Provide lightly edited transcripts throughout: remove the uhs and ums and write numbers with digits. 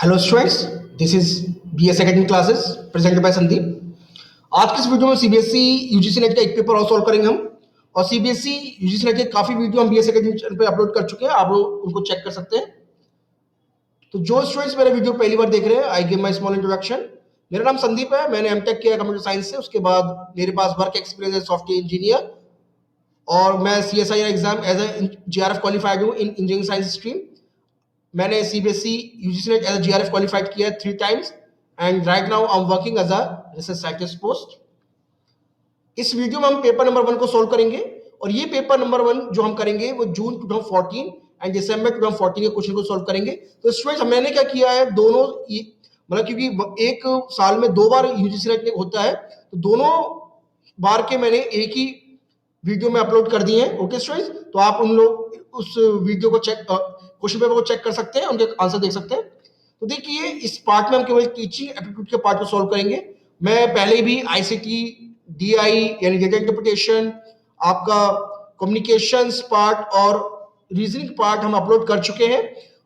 Hello students, this is BS academy classes presented by Sandeep. आज के इस वीडियो में सीबीएसई यूजीसी नेट का एक पेपर और सॉल्व करेंगे हम। और सीबीएसई यूजीसी नेट के काफी वीडियो हम बीएस एकेडमी चैनल पे अपलोड कर चुके हैं, आप लोग उनको चेक कर सकते हैं। तो जो स्टूडेंट्स मेरे वीडियो पहली बार देख रहे हैं, I give my small introduction. मेरा नाम संदीप है, मैंने एमटेक किया कंप्यूटर साइंस से। उसके बाद मेरे पास वर्क एक्सपीरियंस है सॉफ्टवेयर इंजीनियर, और मैं CSIR exam as a JRF qualified हूँ इन इंजीनियरिंग साइंस स्ट्रीम। मैंने CBSE UGC NET as JRF qualified किया है 3 times, and right now I am working as a research scientist post. इस video में हम paper number 1 को solve करेंगे, और ये पेपर नंबर 1 जो हम करेंगे वो जून 2014 एंड दिसंबर 2014 के क्वेश्चन को सोल्व करेंगे। तो स्टूडेंट्स, मैंने क्या किया है, दोनों मतलब क्योंकि एक साल में 2 बार यूजीसी नेट होता है, तो दोनों बार के मैंने एक ही वीडियो में अपलोड कर दिए हैं। ओके स्टूडेंट्स, तो आप उन लोग उस वीडियो को चेक, क्वेश्चन पेपर को चेक कर सकते हैं, उनके आंसर देख सकते हैं। तो देखिए, इस पार्ट में हम केवल टीचिंग एप्टीट्यूड के पार्ट को सॉल्व करेंगे। मैं पहले भी आईसीटी, डीआई यानी डेटा इंटरप्रिटेशन, आपका कम्युनिकेशंस पार्ट और रीजनिंग पार्ट हम अपलोड कर चुके हैं,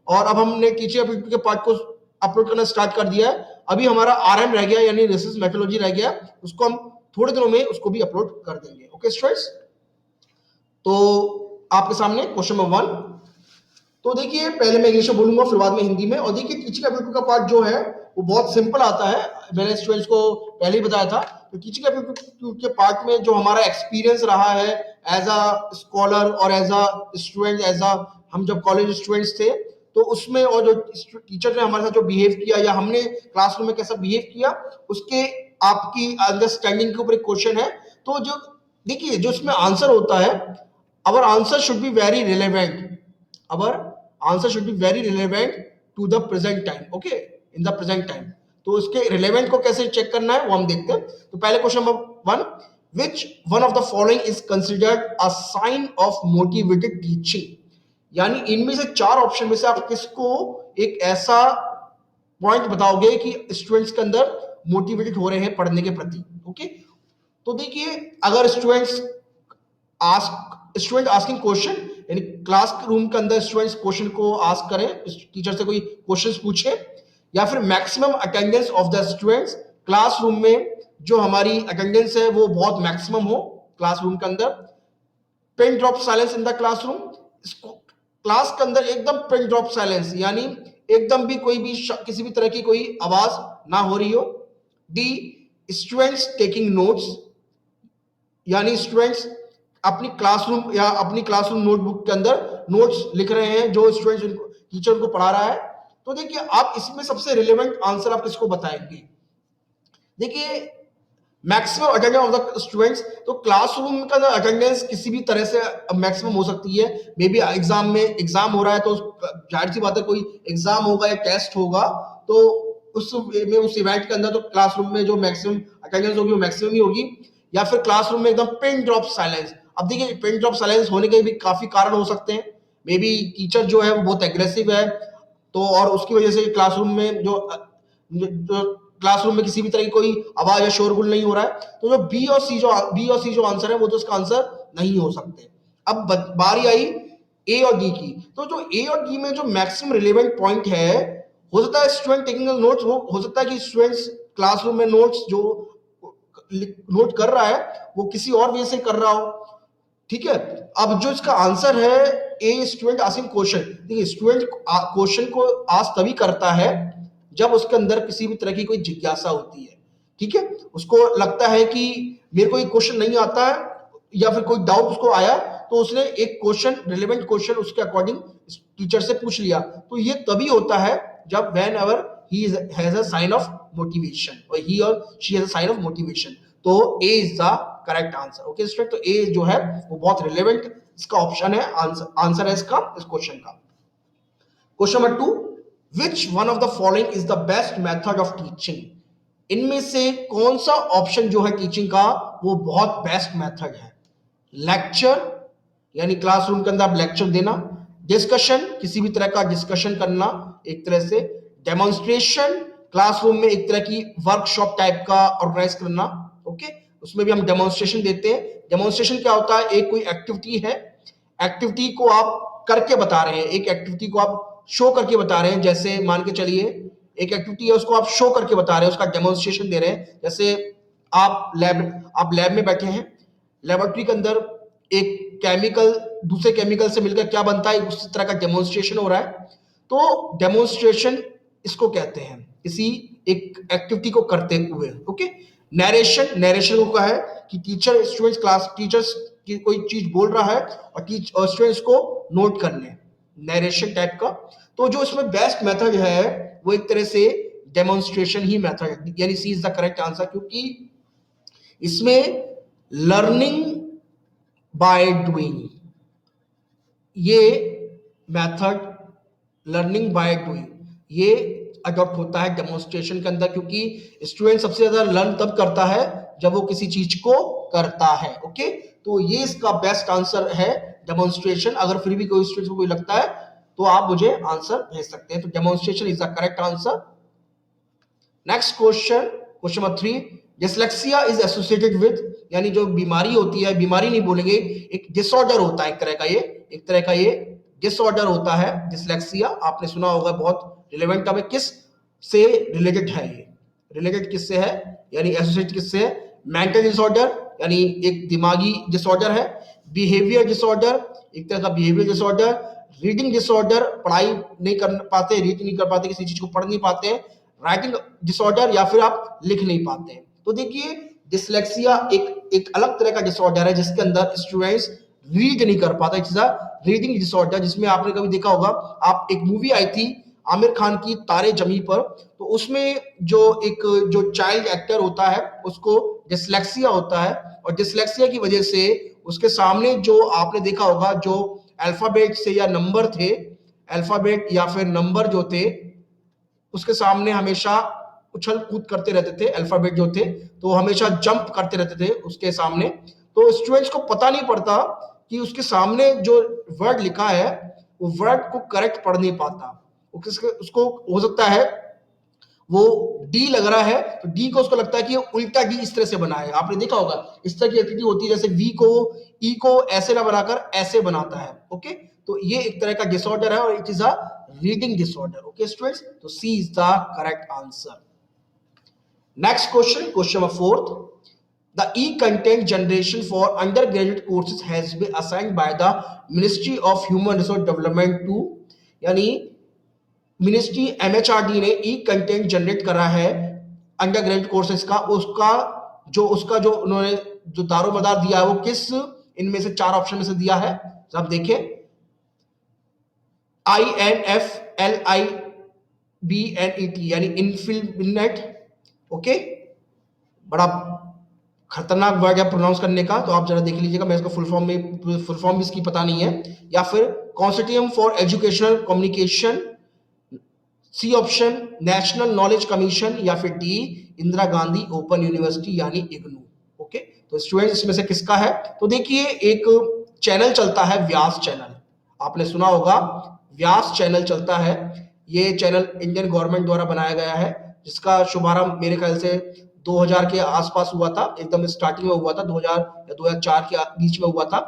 और अब हमने टीचिंग एप्टीट्यूड के पार्ट को अपलोड करना स्टार्ट कर दिया है। अभी हमारा आरएम रह गया, यानी रिसर्च मेथोडोलॉजी रह गया, उसको हम थोड़े दिनों में उसको भी अपलोड कर देंगे। ओके स्टूडेंट्स, तो आपके सामने क्वेश्चन नंबर 1। तो देखिए, पहले मैं इंग्लिश में बोलूंगा, फिर बाद में हिंदी में। और देखिए, टीचिंग एप्टीट्यूड का पार्ट जो है वो बहुत सिंपल आता है, मैंने स्टूडेंट्स को पहले ही बताया था। तो टीचिंग एप्टीट्यूड के पार्ट में जो हमारा एक्सपीरियंस रहा है एज अ स्कॉलर और as a student, as a हम जब कॉलेज स्टूडेंट्स थे, तो उसमें और जो टीचर ने हमारे साथ जो बिहेव किया या हमने क्लासरूम में कैसा बिहेव किया, उसके आपकी अंडरस्टैंडिंग के ऊपर एक क्वेश्चन है। तो जो देखिए, जो उसमें आंसर होता है, our answer should be very relevant, our answer should be very relevant to the present time, okay, in the present time। तो उसके रिलेवेंट को कैसे चेक करना है वो हम देखते हैं। तो पहले question number 1, which one of the following is considered a sign of motivated teaching। यानी इनमें से 4 ऑप्शन में से आप किसको एक ऐसा पॉइंट बताओगे कि स्टूडेंट्स के अंदर मोटिवेटेड हो रहे हैं पढ़ने के प्रति। ओके, तो देखिए, अगर स्टूडेंट आस्किंग क्वेश्चन, यानी क्लास रूम के अंदर स्टूडेंट्स क्वेश्चन को आस्क करें, टीचर से कोई क्वेश्चंस पूछे, या फिर maximum attendance of the students, classroom में जो हमारी अटेंडेंस है वो बहुत मैक्सिमम हो क्लासरूम के अंदर। Pin drop silence in the classroom, class के अंदर एकदम पिन ड्रॉप साइलेंस, यानी एकदम भी कोई भी किसी भी तरह की कोई आवाज ना हो रही हो। डी, स्टूडेंट्स टेकिंग नोट्स, यानी स्टूडेंट्स अपनी क्लासरूम या अपनी क्लासरूम नोटबुक के अंदर नोट्स लिख रहे हैं जो स्टूडेंट्स टीचर उनको पढ़ा रहा है। तो देखिए, आप इसमें सबसे रिलेवेंट आंसर आप किसको बताएंगे। देखिए, maximum attendance of the students, तो क्लासरूम का अटेंडेंस किसी भी तरह से मैक्सिमम हो सकती है। मे बी एग्जाम में एग्जाम हो रहा है, तो जाहिर सी बात है कोई एग्जाम होगा या टेस्ट होगा, तो उस इवेंट के अंदर तो क्लासरूम में जो मैक्सिमम अटेंडेंस होगी वो मैक्सिमम ही होगी। या फिर क्लासरूम में एकदम पिन ड्रॉप साइलेंस। अब देखिए, पिन ड्रॉप साइलेंस होने के भी काफी कारण हो सकते हैं। मे बी टीचर जो है वो बहुत एग्रेसिव है, तो और उसकी वजह से क्लासरूम में जो क्लासरूम में किसी भी तरह की कोई आवाज या शोरगुल नहीं हो रहा है। तो जो बी और सी जो आंसर है वो तो इसका आंसर नहीं हो सकते। अब बारी आई ए और डी की। तो जो ए और डी में जो मैक्सिमम रिलेवेंट पॉइंट है, हो सकता है स्टूडेंट टेकिंग नोट्स, वो हो सकता है कि स्टूडेंट्स क्लासरूम में नोट्स जो नोट कर रहा है वो किसी और वजह से कर रहा हो। ठीक है, अब जो इसका आंसर है ए, स्टूडेंट आस्किंग क्वेश्चन। देखिए, स्टूडेंट क्वेश्चन को आस्क तभी करता है जब उसके अंदर किसी भी तरह की कोई जिज्ञासा होती है। ठीक है, उसको लगता है कि मेरे को ये क्वेश्चन नहीं आता है, या फिर कोई डाउट उसको आया, तो उसने एक क्वेश्चन, रिलेवेंट क्वेश्चन उसके अकॉर्डिंग टीचर से पूछ लिया। तो ये तभी होता है जब whenever he has a sign of motivation, or he or she has a sign of motivation. तो A is the correct answer. Okay student, तो ए जो है वो बहुत रिलेवेंट इसका ऑप्शन है, आंसर है इसका इस क्वेश्चन का। Question number 2, which one of the following is the best method of teaching. इनमें से कौन सा ऑप्शन जो है टीचिंग का वो बहुत बेस्ट मेथड है। लेक्चर, यानी क्लासरूम के अंदर आप लेक्चर देना। डिस्कशन, किसी भी तरह का डिस्कशन करना एक तरह से। डेमोन्स्ट्रेशन, क्लासरूम में एक तरह की वर्कशॉप टाइप का ऑर्गेनाइज करना। ओके, उसमें भी हम डेमोन्स्ट्रेशन देते हैं। डेमोन्स्ट्रेशन क्या होता है, एक कोई एक्टिविटी है, एक्टिविटी को आप करके बता रहे हैं, एक एक्टिविटी को आप शो करके बता रहे हैं। जैसे मान के चलिए एक एक्टिविटी है उसको आप शो करके बता रहे हैं, उसका डेमोन्स्ट्रेशन दे रहे हैं। जैसे आप लैब में बैठे हैं, लेबोरेटरी के अंदर एक केमिकल दूसरे केमिकल से मिलकर क्या बनता है, उस तरह का डेमोन्स्ट्रेशन हो रहा है। तो डेमोन्स्ट्रेशन इसको कहते हैं, इसी एक एक्टिविटी को करते हुए। ओके, नरेशन को कहा है कि टीचर्स की कोई चीज बोल रहा है और स्टूडेंट्स को नोट करने, नरेशन टाइप का। तो जो इसमें बेस्ट मेथड है वो एक तरह से डेमोन्स्ट्रेशन ही मेथड है, यानी C is the correct answer, क्योंकि इसमें लर्निंग बाय डूइंग, ये मेथड लर्निंग बाय डूइंग ये अडॉप्ट होता है डेमोन्स्ट्रेशन के अंदर, क्योंकि स्टूडेंट सबसे ज्यादा लर्न तब करता है जब वो किसी चीज को करता है। ओके, तो ये इसका बेस्ट आंसर है डेमोन्स्ट्रेशन। अगर फिर भी कोई स्टूडेंट को कोई लगता है तो आप मुझे आंसर भेज सकते हैं। तो demonstration is the correct answer. Next question number 3, dyslexia is associated with, यानी जो बीमारी होती है, बीमारी नहीं बोलेंगे, एक डिसऑर्डर होता है, एक तरह का ये डिसऑर्डर होता है डिसलेक्सिया। आपने सुना होगा, बहुत रिलेवेंट टॉपिक। किस से रिलेटेड है ये, रिलेटेड किससे है, यानी एसोसिएट किससे है? मेंटल डिसऑर्डर, यानी एक दिमागी डिसऑर्डर है। बिहेवियर डिसऑर्डर, एक तरह का बिहेवियर डिसऑर्डर। रीडिंग डिसऑर्डर, पढ़ाई नहीं कर पाते, रीड नहीं कर पाते, किसी चीज को पढ़ नहीं पाते। राइटिंग डिसऑर्डर, या फिर आप लिख नहीं पाते हैं। तो देखिए, डिसलेक्सिया एक अलग तरह का डिसऑर्डर है जिसके अंदर स्टूडेंट्स रीड नहीं कर पाते। इट्स रीडिंग डिसऑर्डर, जिसमें आपने कभी देखा होगा, आप एक मूवी आई थी आमिर खान की, तारे जमी पर, तो उसमें जो चाइल्ड एक्टर होता है उसको डिसलेक्सिया होता है, और डिसलेक्सिया की वजह से उसके सामने जो आपने देखा होगा, जो अल्फाबेट से या नंबर थे, अल्फाबेट या फिर नंबर जो थे, उसके सामने हमेशा उछल कूद करते रहते थे। अल्फाबेट जो थे तो हमेशा जंप करते रहते थे उसके सामने। तो स्टूडेंट्स को पता नहीं पड़ता कि उसके सामने जो वर्ड लिखा है वो वर्ड को करेक्ट पढ़ नहीं पाता। उसको हो सकता है वो डी लग रहा है तो डी को उसको लगता है कि ये उल्टा डी इस तरह से बना है। आपने देखा होगा इस तरह की एक्टिविटी होती है, जैसे वी को ई को ऐसे ना बनाकर ऐसे बनाता है। ओके, तो ये एक तरह का डिसऑर्डर है और it is a reading disorder. Okay students, तो C is the correct answer. Next question number 4, the e-content generation for undergraduate courses has been assigned by the Ministry of Human Resource Development to, यानी ministry MHRD ने ई content generate करा है under graduate courses का। उसका जो उन्होंने जो दारोमदार दिया है वो किस इनमें से 4 ऑप्शन में से दिया है? तो आप देखें, INFLIBNET, यानी इनफिलनेट। ओके, बड़ा खतरनाक वर्ड है प्रोनाउंस करने का, तो आप जरा देख लीजिएगा। मैं इसका फुल फॉर्म भी इसकी पता नहीं है। या फिर consortium for educational communication, C option national knowledge commission, या फिर D Indira Gandhi open university यानी इग्नू। ओके, तो स्टूडेंट्स इसमें से किसका है? तो देखिए, एक चैनल चलता है व्यास चैनल, आपने सुना होगा व्यास चैनल चलता है। ये चैनल इंडियन गवर्नमेंट द्वारा बनाया गया है, जिसका शुभारंभ मेरे ख्याल से 2000 के आसपास हुआ था, एकदम स्टार्टिंग में हुआ था, 2000 या 2004 के बीच में हुआ था।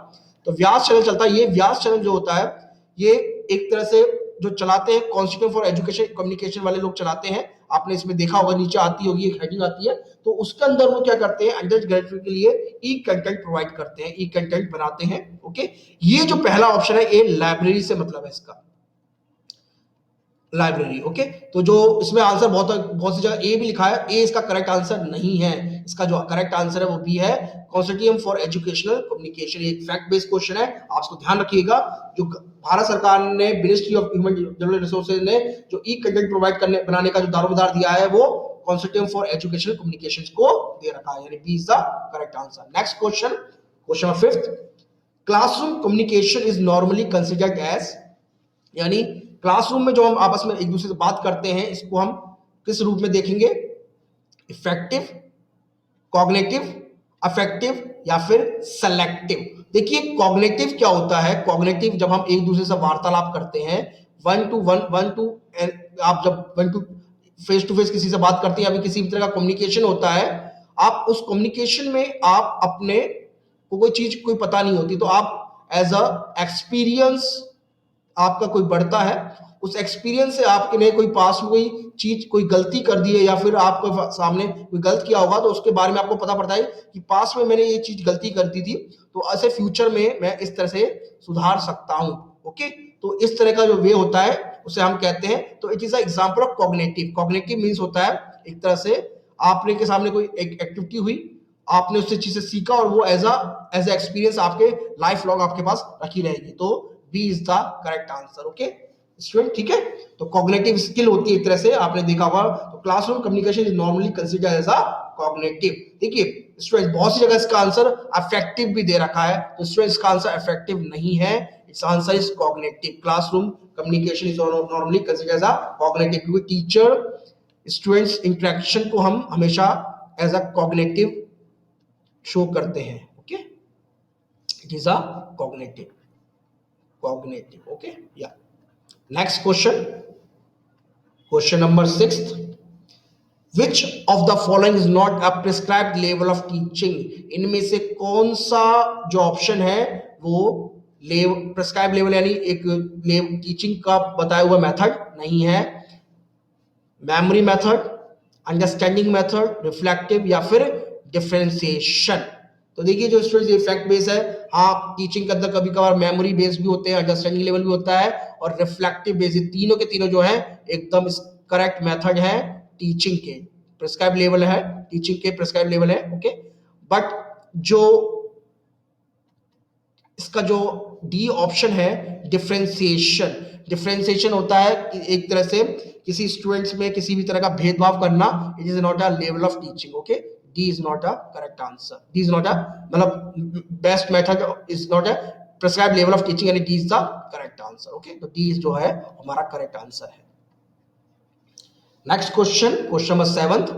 तो व्यास चैनल चलता है। ये व्यास चैनल जो होता है, ये एक तरह से जो चलाते हैं कॉन्स्टिट्यूशन फॉर एजुकेशन कम्युनिकेशन वाले लोग चलाते हैं। आपने इसमें देखा होगा, नीचे आती होगी एक हेडिंग आती है, तो उसके अंदर वो क्या करते हैं, अंडर ग्रेजुएट के लिए ई कंटेंट प्रोवाइड करते हैं, ई कंटेंट बनाते हैं। ओके, ये जो पहला ऑप्शन है, ये लाइब्रेरी से मतलब है इसका, लाइब्रेरी। ओके, तो जो इसमें आंसर बहुत सी जगह ए भी लिखा है, ए इसका करेक्ट आंसर नहीं है। इसका जो करेक्ट आंसर है वो बी है, कॉन्सोर्टियम फॉर एजुकेशनल कम्युनिकेशन। एक फैक्ट बेस्ड क्वेश्चन है, आप इसको ध्यान रखिएगा। जो भारत सरकार ने, ministry of human development resources ने जो ई कंटेंट प्रोवाइड करने बनाने का जो दारोमदार दिया है, वो कॉन्सोर्टियम फॉर एजुकेशनल कम्युनिकेशन को दे रखा है, यानी B is the correct answer. Next question number 5, classroom communication is normally considered as, यानी क्लासरूम में जो हम आपस में एक दूसरे से बात करते हैं, इसको हम किस रूप में देखेंगे? इफेक्टिव, कॉग्निटिव, अफेक्टिव, या फिर सेलेक्टिव। देखिए, कॉग्निटिव क्या होता है? कॉग्निटिव जब हम एक दूसरे से वार्तालाप करते हैं, वन टू आप जब one to face to face किसी से बात करते हैं, या किसी भी तरह का कम्युनिकेशन होता है, आप उस कम्युनिकेशन में आप अपने को कोई चीज कोई पता नहीं होती, तो आप एज अ एक्सपीरियंस आपका कोई बढ़ता है, उस एक्सपीरियंस से आपने कोई पास में कोई चीज कोई गलती कर दी है या फिर आपके सामने कोई गलत किया होगा, तो उसके बारे में आपको पता पड़ता है कि पास में मैंने ये चीज गलती कर दी थी, तो ऐसे फ्यूचर में मैं इस तरह से सुधार सकता हूँ। ओके, तो इस तरह का जो वे होता है उसे हम कहते हैं, तो it is a example of cognitive. Cognitive means होता है एक तरह से आपने के सामने कोई एक एक्टिविटी हुई, आपने उससे चीजें सीखा और वो एज अ एक्सपीरियंस आपके लाइफ लॉन्ग आपके पास रखी रहेगी। तो B is the correct answer. Okay student, ठीक है। तो कॉग्निटिव स्किल होती है एक तरह से, आपने देखा होगा। तो classroom communication is normally considered as a cognitive. देखिए स्टूडेंट, बहुत सी जगह इसका आंसर अफेक्टिव भी दे रखा है, तो स्टूडेंट इसका आंसर अफेक्टिव नहीं है, it's answer is cognitive. Classroom communication is normally considered as a cognitive, क्योंकि टीचर स्टूडेंट्स इंटरेक्शन को हम हमेशा एज अ कॉग्निटिव शो करते हैं। Okay, it is a cognitive, cognitive. Okay, yeah next question, question number 6, which of the following is not a prescribed level of teaching? इनमें से कौन सा जो ऑप्शन है वो प्रिस्क्राइब लेवल यानी एक टीचिंग का बताया हुआ मेथड नहीं है? Memory method, understanding method, reflective या फिर डिफरेंशिएशन? तो देखिए जो स्टूडेंट्स ये फैक्ट बेस है, हाँ टीचिंग के अंदर कभी कभार मेमोरी बेस भी होते हैं, अंडरस्टैंडिंग लेवल भी होता है और रिफ्लेक्टिव बेस, ये तीनों के तीनों जो है एकदम करेक्ट मेथड है टीचिंग के, प्रिस्क्राइब लेवल है, टीचिंग के प्रिस्क्राइब लेवल है। ओके, बट जो इसका जो डी ऑप्शन है डिफरेंशिएशन, डिफरेंशिएशन होता है कि एक तरह से किसी स्टूडेंट्स में किसी भी तरह का भेदभाव करना, it is not a level of teaching. Okay, D is not a correct answer, D is not a मतलब best method, is not a prescribe level of teaching, यानी D is the correct answer. Okay, तो D जो है हमारा correct answer है। Next question, question number 7,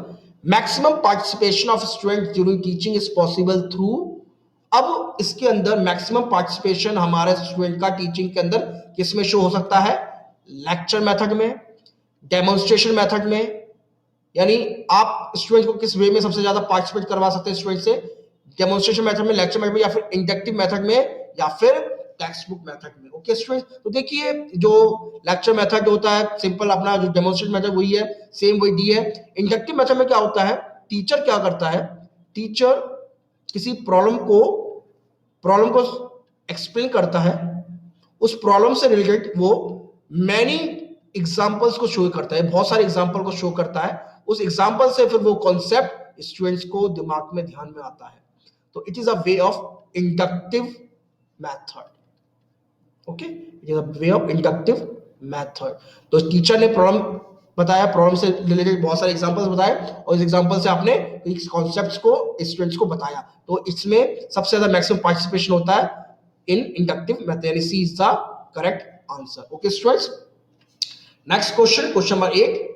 maximum participation of student during teaching is possible through? अब इसके अंदर maximum participation हमारे स्टूडेंट का टीचिंग के अंदर किस में शो हो सकता है? लेक्चर मेथड में, डेमोन्स्ट्रेशन मेथड में, यानी आप स्टूडेंट को किस वे में सबसे ज्यादा पार्टिसिपेट करवा सकते हैं स्टूडेंट से? डेमोन्स्ट्रेशन मेथड में, लेक्चर मेथड में, या फिर इंडक्टिव मेथड में, या फिर टेक्स्ट बुक मेथड में। ओके स्टूडेंट, तो देखिए जो लेक्चर मेथड होता है सिंपल, अपना जो डेमोन्स्ट्रेशन मेथड वही है, सेम वही डी है। इंडक्टिव मेथड में क्या होता है, टीचर क्या करता है, टीचर किसी प्रॉब्लम को एक्सप्लेन करता है, उस प्रॉब्लम से रिलेटेड वो मैनी एग्जांपल्स को शो करता है, बहुत सारे एग्जांपल को शो करता है, उस एग्जांपल से फिर वो कॉन्सेप्ट स्टूडेंट्स को दिमाग में ध्यान में आता है, तो it is a way of inductive method. Okay, it is a way of inductive method. तो टीचर ने प्रॉब्लम बताया, प्रॉब्लम से रिलेटेड बहुत सारे एग्जांपल्स बताए और इस एग्जांपल से आपने इस कॉन्सेप्ट्स को स्टूडेंट्स को बताया, तो इसमें सबसे ज्यादा मैक्सिमम पार्टिसिपेशन होता है इन इंडक्टिव मेथड, यानी C is the correct answer. Okay students, next question, question number 8,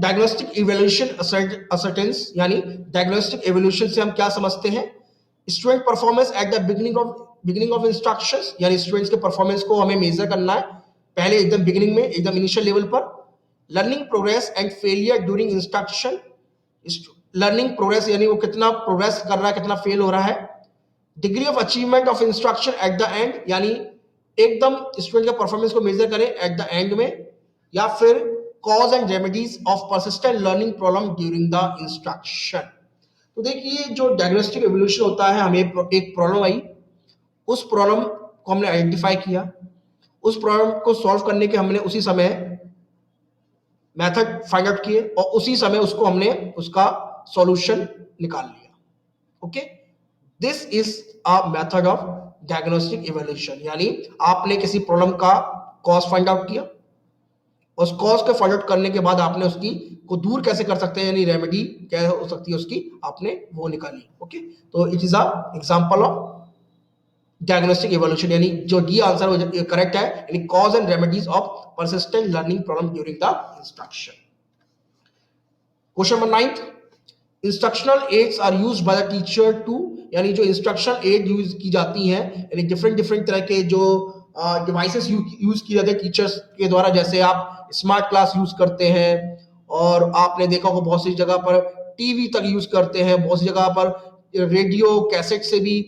diagnostic evolution ascertains, यानी डायग्नोस्टिक इवोल्यूशन से हम क्या समझते हैं? Student performance at the beginning of instructions, यानी स्टूडेंट्स के परफॉर्मेंस को हमें मेजर करना है पहले एकदम बिगिनिंग में, एकदम इनिशियल लेवल पर। Learning progress and failure during instruction, learning progress यानी वो कितना प्रोग्रेस कर रहा है, कितना फेल हो रहा है। Degree of achievement of instruction at the end, यानी एकदम स्टूडेंट के परफॉर्मेंस को मेजर करें एट द एंड में, या फिर cause and remedies of persistent learning problem during the instruction. तो देखिए जो डायग्नोस्टिक एवोल्यूशन होता है, हमें एक प्रॉब्लम आई, उस प्रॉब्लम को हमने आइडेंटिफाई किया, उस प्रॉब्लम को सॉल्व करने के हमने उसी समय मेथड फाइंड आउट किए और उसी समय उसको हमने उसका सॉल्यूशन निकाल लिया। Okay, this is a method of diagnostic evolution, यानी आपने किसी प्रॉब्लम का कॉज फाइंड आउट किया, उस कॉज को फाइंड आउट करने के बाद आपने उसकी को दूर कैसे कर सकते हैं, यानी रेमेडी क्या हो सकती है उसकी, आपने वो निकाली। ओके, तो it is a example of diagnostic evolution, यानी जो डी आंसर करेक्ट है, यानी cause and remedies of persistent learning problem during the instruction. Question number 9, instructional aids are used by the teacher to, यानी जो instructional add use की जाती हैं, यानी डिफरेंट तरह के जो डिवाइसेस यूज किए जाते हैं टीचर्स के द्वारा, जैसे आप स्मार्ट क्लास यूज करते हैं, और आपने देखा होगा बहुत सी जगह पर टीवी तक यूज करते हैं, बहुत सी जगह पर रेडियो कैसेट से भी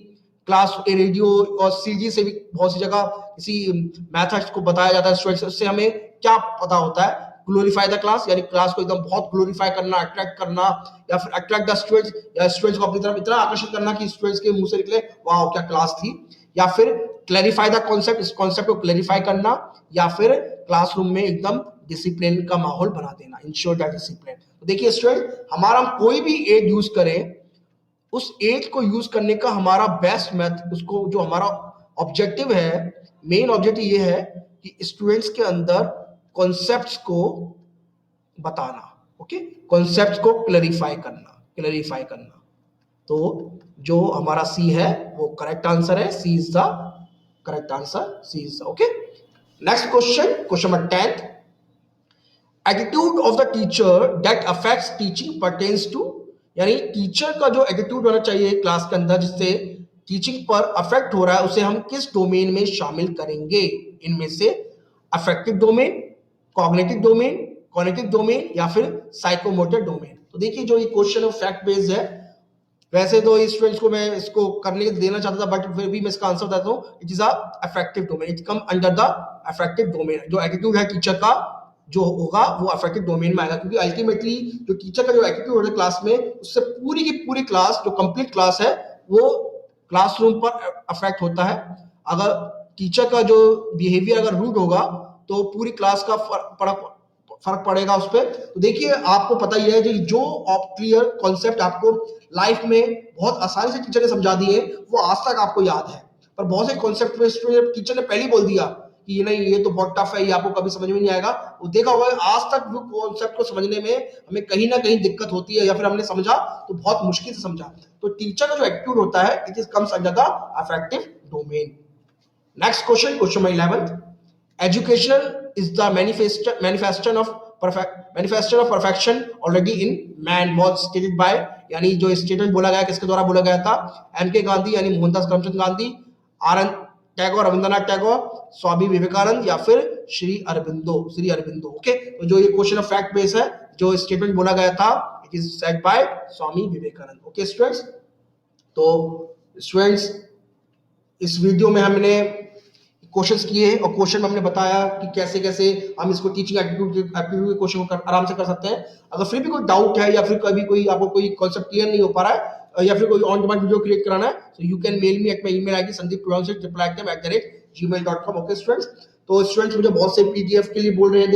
क्लास, रेडियो और सीडी से भी बहुत सी जगह किसी मेथड्स को बताया जाता है स्टूडेंट्स, उससे हमें क्या पता होता है? ग्लोरीफाई द क्लास, यानी क्लास को एकदम बहुत ग्लोरीफाई करना, अट्रैक्ट करना, या फिर अट्रैक्ट द स्टूडेंट्स, या स्टूडेंट्स को अपनी तरफ इतना आकर्षित करना कि स्टूडेंट्स के मुंह से निकले वाह क्या क्लास थी, या फिर क्लैरिफाई द कॉन्सेप्ट, इस कॉन्सेप्ट को क्लैरिफाई करना, या फिर क्लासरूम में एकदम डिसिप्लिन का माहौल बना देना, इंश्योर दैट डिसिप्लिन। तो देखिए स्टूडेंट, हमारा हम कोई भी एड यूज करें, उस एड को यूज करने का हमारा बेस्ट मेथड, उसको जो हमारा ऑब्जेक्टिव है, मेन ऑब्जेक्टिव ये है कि स्टूडेंट्स के अंदर कॉन्सेप्ट्स को बताना, ओके, कॉन्सेप्ट्स को क्लैरिफाई करना। तो जो हमारा सी है वो करेक्ट आंसर है, C is the correct answer, C is the okay. Next question, question number 10, attitude of the teacher that affects teaching pertains to, यानी टीचर का जो एटीट्यूड होना चाहिए क्लास के अंदर जिससे टीचिंग पर अफेक्ट हो रहा है, उसे हम किस डोमेन में शामिल करेंगे? इनमें से affective domain, cognitive domain, cognitive domain, या फिर साइकोमोटर डोमेन। तो देखिए जो ये क्वेश्चन फैक्ट बेस्ड है, वैसे तो स्टूडेंट्स को मैं इसको करने देना चाहता था, बट फिर भी मैं इसका आंसर देता हूँ, it is a affective domain, it come under the affective domain. जो एटीट्यूड है टीचर का जो होगा वो अफेक्टिव डोमेन में आएगा, क्योंकि अल्टीमेटली जो टीचर का जो एटीट्यूड होता है क्लास में, उससे पूरी की पूरी क्लास, जो कंप्लीट क्लास है, वो क्लासरूम पर अफेक्ट होता है। अगर टीचर का जो बिहेवियर अगर रूड होगा तो पूरी क्लास का फर्क पड़ेगा उस पर। तो देखिए आपको पता ही है जो क्लियर कॉन्सेप्ट आपको लाइफ में बहुत आसानी से टीचर ने समझा दिए, वो आज तक आपको याद है, पर बहुत से कॉन्सेप्ट में टीचर ने पहले बोल दिया कि ये नहीं, ये तो बहुत टफ है, ये आपको कभी समझ में नहीं आएगा। वो देखा होगा आज तक वो कॉन्सेप्ट को समझने में हमें कहीं ना कहीं दिक्कत होती है, या फिर हमने समझा तो बहुत मुश्किल से समझा। तो टीचर का जो एटीट्यूड होता है, it is comes under the affective domain. Next question, question number 11, education is the manifestation of perfection already in man was stated by, यानी जो स्टेटमेंट बोला गया किसके द्वारा बोला गया था? एम के गांधी यानी मोहनदास करमचंद गांधी, आर एन टैगोर, रविंद्रनाथ टैगोर, स्वामी विवेकानंद, या फिर श्री अरबिंदो। ओके, तो जो ये क्वेश्चन ऑफ फैक्ट बेस है, जो स्टेटमेंट बोला गया था, it is said by Swami Vivekananda. Okay students, तो स्टूडेंट्स इस वीडियो में हमने क्वेश्चंस किए और क्वेश्चन में हमने बताया कि कैसे कैसे हम इसको टीचिंग एप्टीट्यूड के क्वेश्चन को आराम से कर सकते हैं। अगर फिर भी कोई डाउट है, या फिर कभी कोई आपको कोई कॉन्सेप्ट क्लियर नहीं हो पा रहा है, या फिर कोई ऑन डिमांड वीडियो क्रिएट कराना है, तो you can mail me at my email ID sandeep@gmail.com। Okay students, तो स्टूडेंट्स मुझे बहुत से पीडीएफ के लिए बोल रहे हैं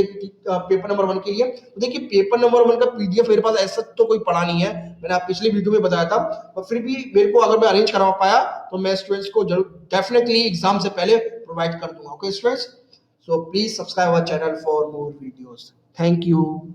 पेपर नंबर 1 के लिए। तो देखिए पेपर नंबर 1 का पीडीएफ मेरे पास ऐसा तो कोई पड़ा नहीं है, मैंने आप पिछले वीडियो में बताया था, पर फिर भी मेरे को अगर मैं अरेंज करवा पाया तो मैं स्टूडेंट्स को जरूर डेफिनेटली एग्जाम से पहले प्रोवाइड कर दूंगा। Okay students, so please subscribe our channel for more videos. Thank you.